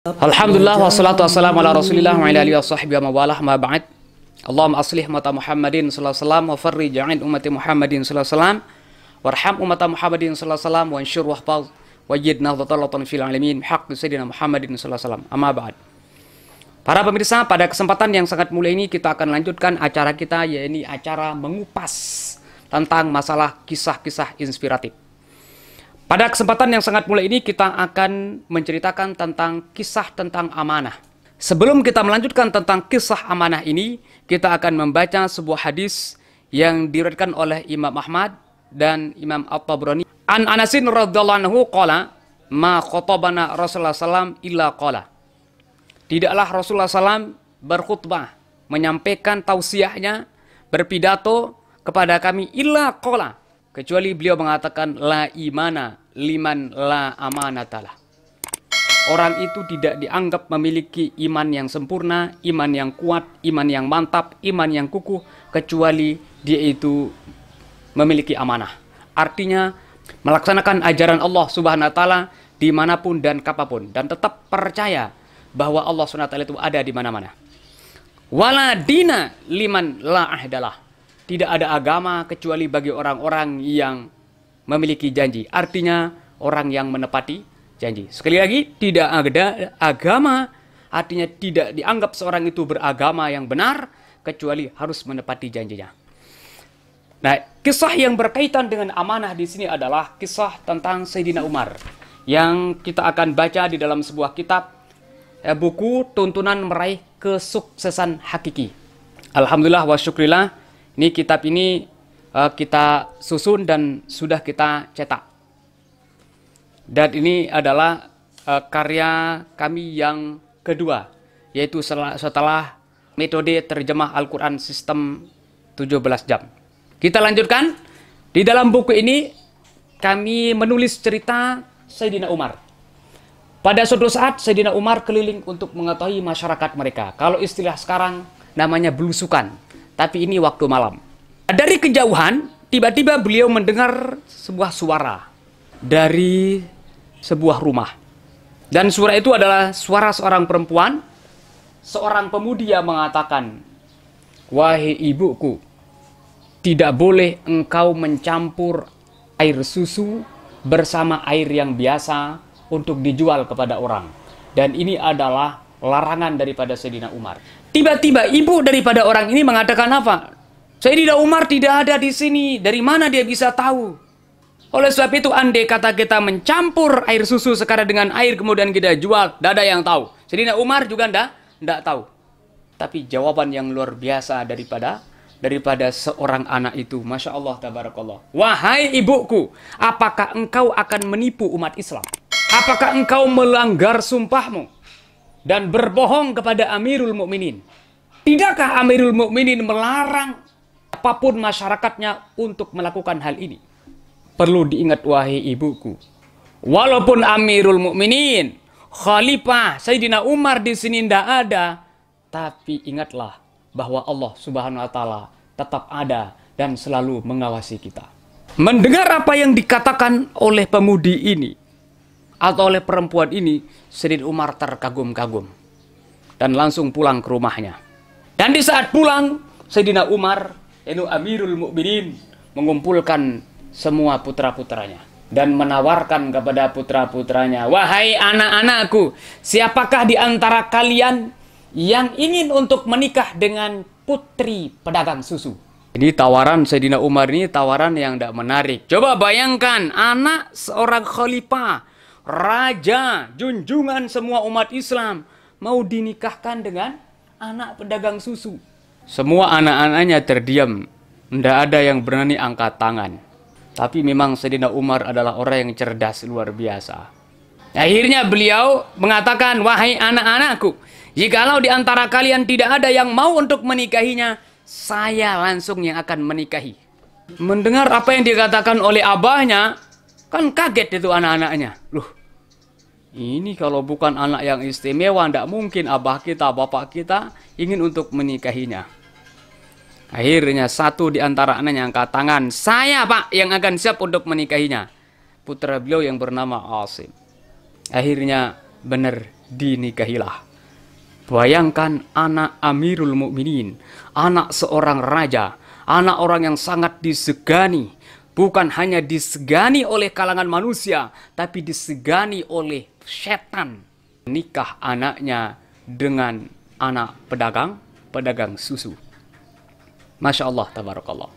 Alhamdulillah wassalatu wassalamu ala rasulillah wa ala alihi wa sahbihi wa mawalah ma ba'd. Allahumma aslih mata Muhammadin sallallahu alaihi wasallam wa farrij ja'in ummati Muhammadin sallallahu alaihi wasallam warham ummata Muhammadin sallallahu alaihi wasallam wa ansyur wahfaz wajid nahdlatal fil alamin haqq sayyidina Muhammadin sallallahu alaihi wasallam. Amma ba'd. Para pemirsa, pada kesempatan yang sangat mulia ini kita akan lanjutkan acara kita, yaitu acara mengupas tentang masalah kisah-kisah inspiratif. Pada kesempatan yang sangat mulia ini kita akan menceritakan tentang kisah tentang amanah. Sebelum kita melanjutkan tentang kisah amanah ini, kita akan membaca sebuah hadis yang diriwayatkan oleh Imam Ahmad dan Imam At-Tabrani. An Anasin radhiyallahu anhu qala ma khatabana Rasulullah sallam illa qala. Tidaklah Rasulullah sallam berkhutbah, menyampaikan tausiahnya, berpidato kepada kami illa qala, kecuali beliau mengatakan la imana liman la amanatalah. Orang itu tidak dianggap memiliki iman yang sempurna, iman yang kuat, iman yang mantap, iman yang kukuh, kecuali dia itu memiliki amanah. Artinya melaksanakan ajaran Allah Subhanahu wa taala dimanapun dan kapanpun, dan tetap percaya bahwa Allah Subhanahu wa taala itu ada di mana-mana. Wala dina liman la ahdalah. Tidak ada agama kecuali bagi orang-orang yang memiliki janji. Artinya orang yang menepati janji. Sekali lagi, tidak ada agama, artinya tidak dianggap seorang itu beragama yang benar kecuali harus menepati janjinya. Nah, kisah yang berkaitan dengan amanah di sini adalah kisah tentang Sayyidina Umar yang kita akan baca di dalam sebuah kitab, buku Tuntunan Meraih Kesuksesan Hakiki. Alhamdulillah wa syukrillah, ini kitab ini kita susun dan sudah kita cetak. Dan ini adalah karya kami yang kedua, yaitu setelah metode terjemah Al-Quran sistem 17 jam. Kita lanjutkan. Di dalam buku ini kami menulis cerita Sayyidina Umar. Pada suatu saat Sayyidina Umar keliling untuk mengetahui masyarakat mereka. Kalau istilah sekarang namanya belusukan, tapi ini waktu malam. Dari kejauhan, tiba-tiba beliau mendengar sebuah suara dari sebuah rumah. Dan suara itu adalah suara seorang perempuan, seorang pemudi yang mengatakan, "Wahai ibuku, tidak boleh engkau mencampur air susu bersama air yang biasa untuk dijual kepada orang." Dan ini adalah larangan daripada Sayyidina Umar. Tiba-tiba ibu daripada orang ini mengatakan apa? Sayyidina Umar tidak ada di sini. Dari mana dia bisa tahu? Oleh sebab itu, andai kata kita mencampur air susu sekarang dengan air kemudian kita jual, tidak ada yang tahu. Sayyidina Umar juga tidak tahu. Tapi jawaban yang luar biasa daripada seorang anak itu, Masya Allah, tabarakallah. Wahai ibuku, apakah engkau akan menipu umat Islam? Apakah engkau melanggar sumpahmu dan berbohong kepada Amirul Mukminin? Tidakkah Amirul Mukminin melarang apapun masyarakatnya untuk melakukan hal ini? Perlu diingat wahai ibuku, walaupun Amirul Mukminin, Khalifah Sayyidina Umar di sini tidak ada, tapi ingatlah bahwa Allah Subhanahu wa taala tetap ada dan selalu mengawasi kita. Mendengar apa yang dikatakan oleh pemudi ini atau oleh perempuan ini, Sayyidina Umar terkagum-kagum dan langsung pulang ke rumahnya. Dan di saat pulang, Sayyidina Umar, yaitu Amirul Mukminin, mengumpulkan semua putra-putranya dan menawarkan kepada putra-putranya, "Wahai anak-anakku, siapakah di antara kalian yang ingin untuk menikah dengan putri pedagang susu?" Ini tawaran Sayyidina Umar, ini tawaran yang tidak menarik. Coba bayangkan, anak seorang khalifah, raja, junjungan semua umat Islam, mau dinikahkan dengan anak pedagang susu. Semua anak-anaknya terdiam. Tidak ada yang berani angkat tangan. Tapi memang Sayyidina Umar adalah orang yang cerdas luar biasa. Akhirnya beliau mengatakan, "Wahai anak-anakku, jikalau di antara kalian tidak ada yang mau untuk menikahinya, saya langsung yang akan menikahi." Mendengar apa yang dikatakan oleh abahnya, kan kaget itu anak-anaknya. Loh, ini kalau bukan anak yang istimewa, tidak mungkin abah kita, bapak kita ingin untuk menikahinya. Akhirnya satu di antara anaknya angkat tangan, "Saya pak yang akan siap untuk menikahinya." Putra beliau yang bernama Asim. Akhirnya benar dinikahilah. Bayangkan anak Amirul Mukminin, anak seorang raja, anak orang yang sangat disegani. Bukan hanya disegani oleh kalangan manusia, tapi disegani oleh setan. Nikah anaknya dengan anak pedagang susu. Masya Allah, tabarakallah.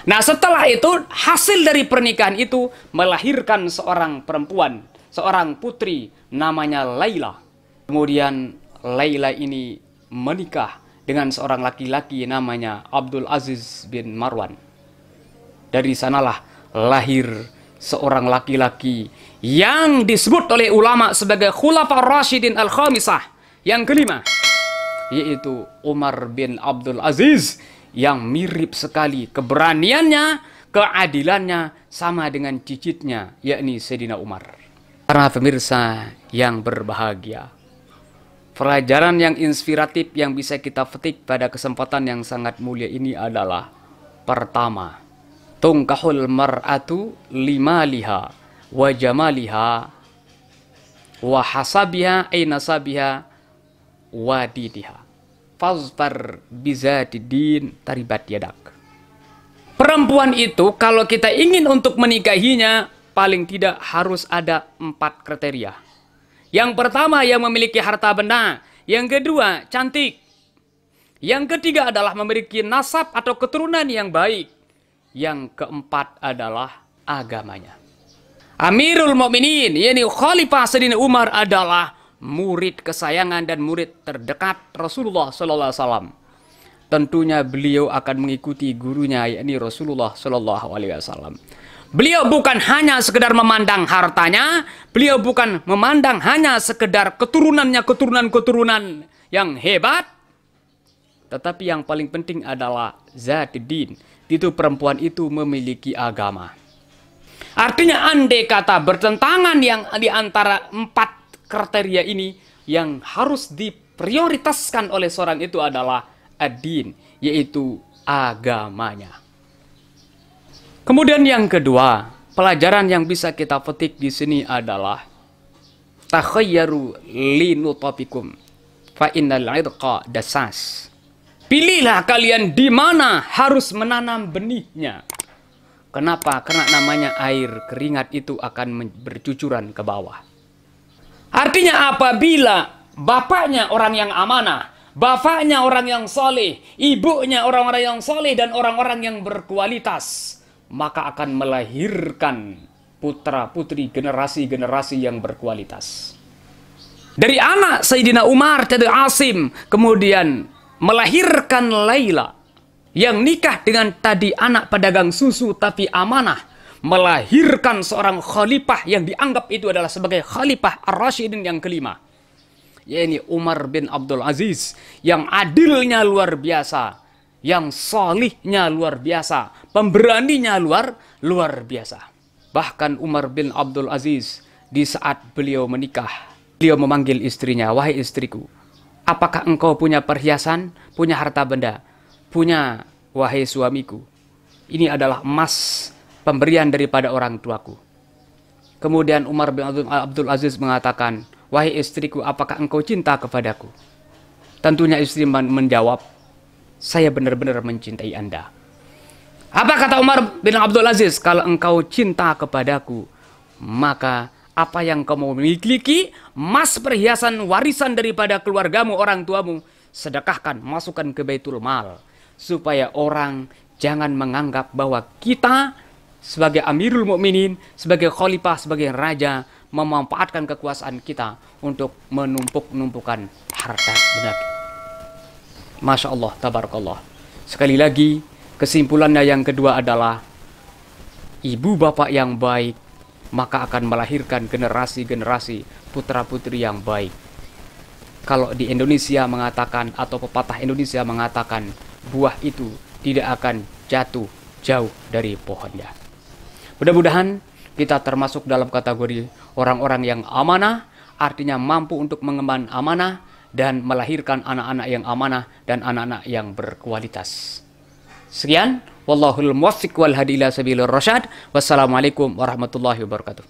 Nah, setelah itu, hasil dari pernikahan itu melahirkan seorang perempuan, seorang putri namanya Laila. Kemudian Laila ini menikah dengan seorang laki-laki namanya Abdul Aziz bin Marwan. Dari sanalah lahir seorang laki-laki yang disebut oleh ulama sebagai Khulafa Rasyidin Al-Khamisah yang kelima, yaitu Umar bin Abdul Aziz, yang mirip sekali keberaniannya, keadilannya sama dengan cicitnya, yakni Sayyidina Umar. Para pemirsa yang berbahagia, pelajaran yang inspiratif yang bisa kita petik pada kesempatan yang sangat mulia ini adalah: pertama, tungkahul mar'atu limaliha wa jamaliha wa hasabiha ay nasabiha wa didiha fazfar bizatidin taribat yadak. Perempuan itu kalau kita ingin untuk menikahinya, paling tidak harus ada 4 kriteria. Yang pertama, yang memiliki harta benda. Yang kedua, cantik. Yang ketiga adalah memiliki nasab atau keturunan yang baik. Yang keempat adalah agamanya. Amirul Mukminin, yakni Khalifah Sayyidina Umar, adalah murid kesayangan dan murid terdekat Rasulullah Sallallahu Alaihi Wasallam. Tentunya beliau akan mengikuti gurunya, yakni Rasulullah Sallallahu Alaihi Wasallam. Beliau bukan hanya sekedar memandang hartanya, beliau bukan memandang hanya sekedar keturunan yang hebat, tetapi yang paling penting adalah zatidin. Itu perempuan itu memiliki agama. Artinya andai kata bertentangan yang di antara 4 kriteria ini, yang harus diprioritaskan oleh seorang itu adalah ad-din, yaitu agamanya. Kemudian yang kedua, pelajaran yang bisa kita petik di sini adalah takhayyaru linutapikum fa innal idqa dasas. Pilihlah kalian di mana harus menanam benihnya. Kenapa? Karena namanya air keringat itu akan bercucuran ke bawah. Artinya apabila bapaknya orang yang amanah, bapaknya orang yang soleh, ibunya orang-orang yang soleh dan orang-orang yang berkualitas, maka akan melahirkan putra-putri generasi-generasi yang berkualitas. Dari anak Sayyidina Umar dari Asim, kemudian melahirkan Laila, yang nikah dengan tadi anak pedagang susu tapi amanah, melahirkan seorang khalifah yang dianggap itu adalah sebagai khalifah Ar-Rasyidin yang kelima, yaitu Umar bin Abdul Aziz, yang adilnya luar biasa, yang solihnya luar biasa, pemberaninya luar biasa. Bahkan Umar bin Abdul Aziz, di saat beliau menikah, beliau memanggil istrinya, "Wahai istriku, apakah engkau punya perhiasan, punya harta benda?" "Punya, wahai suamiku. Ini adalah emas pemberian daripada orang tuaku." Kemudian Umar bin Abdul Aziz mengatakan, "Wahai istriku, apakah engkau cinta kepadaku?" Tentunya istri menjawab, "Saya benar-benar mencintai Anda." Apa kata Umar bin Abdul Aziz? "Kalau engkau cinta kepadaku, maka apa yang kamu miliki, emas perhiasan warisan daripada keluargamu, orang tuamu, sedekahkan, masukkan ke Baitul Mal, supaya orang jangan menganggap bahwa kita sebagai Amirul Mukminin, sebagai khalifah, sebagai raja, memanfaatkan kekuasaan kita untuk menumpuk-numpukan harta benda." Masya Allah, tabarakallah. Sekali lagi, kesimpulannya yang kedua adalah ibu bapak yang baik maka akan melahirkan generasi-generasi putra-putri yang baik. Kalau di Indonesia mengatakan, atau pepatah Indonesia mengatakan, buah itu tidak akan jatuh jauh dari pohonnya. Mudah-mudahan kita termasuk dalam kategori orang-orang yang amanah, artinya mampu untuk mengemban amanah dan melahirkan anak-anak yang amanah dan anak-anak yang berkualitas. Sekian, wallahul muwaffiq wal hadi ila sabilir rasyad. Wassalamualaikum warahmatullahi wabarakatuh.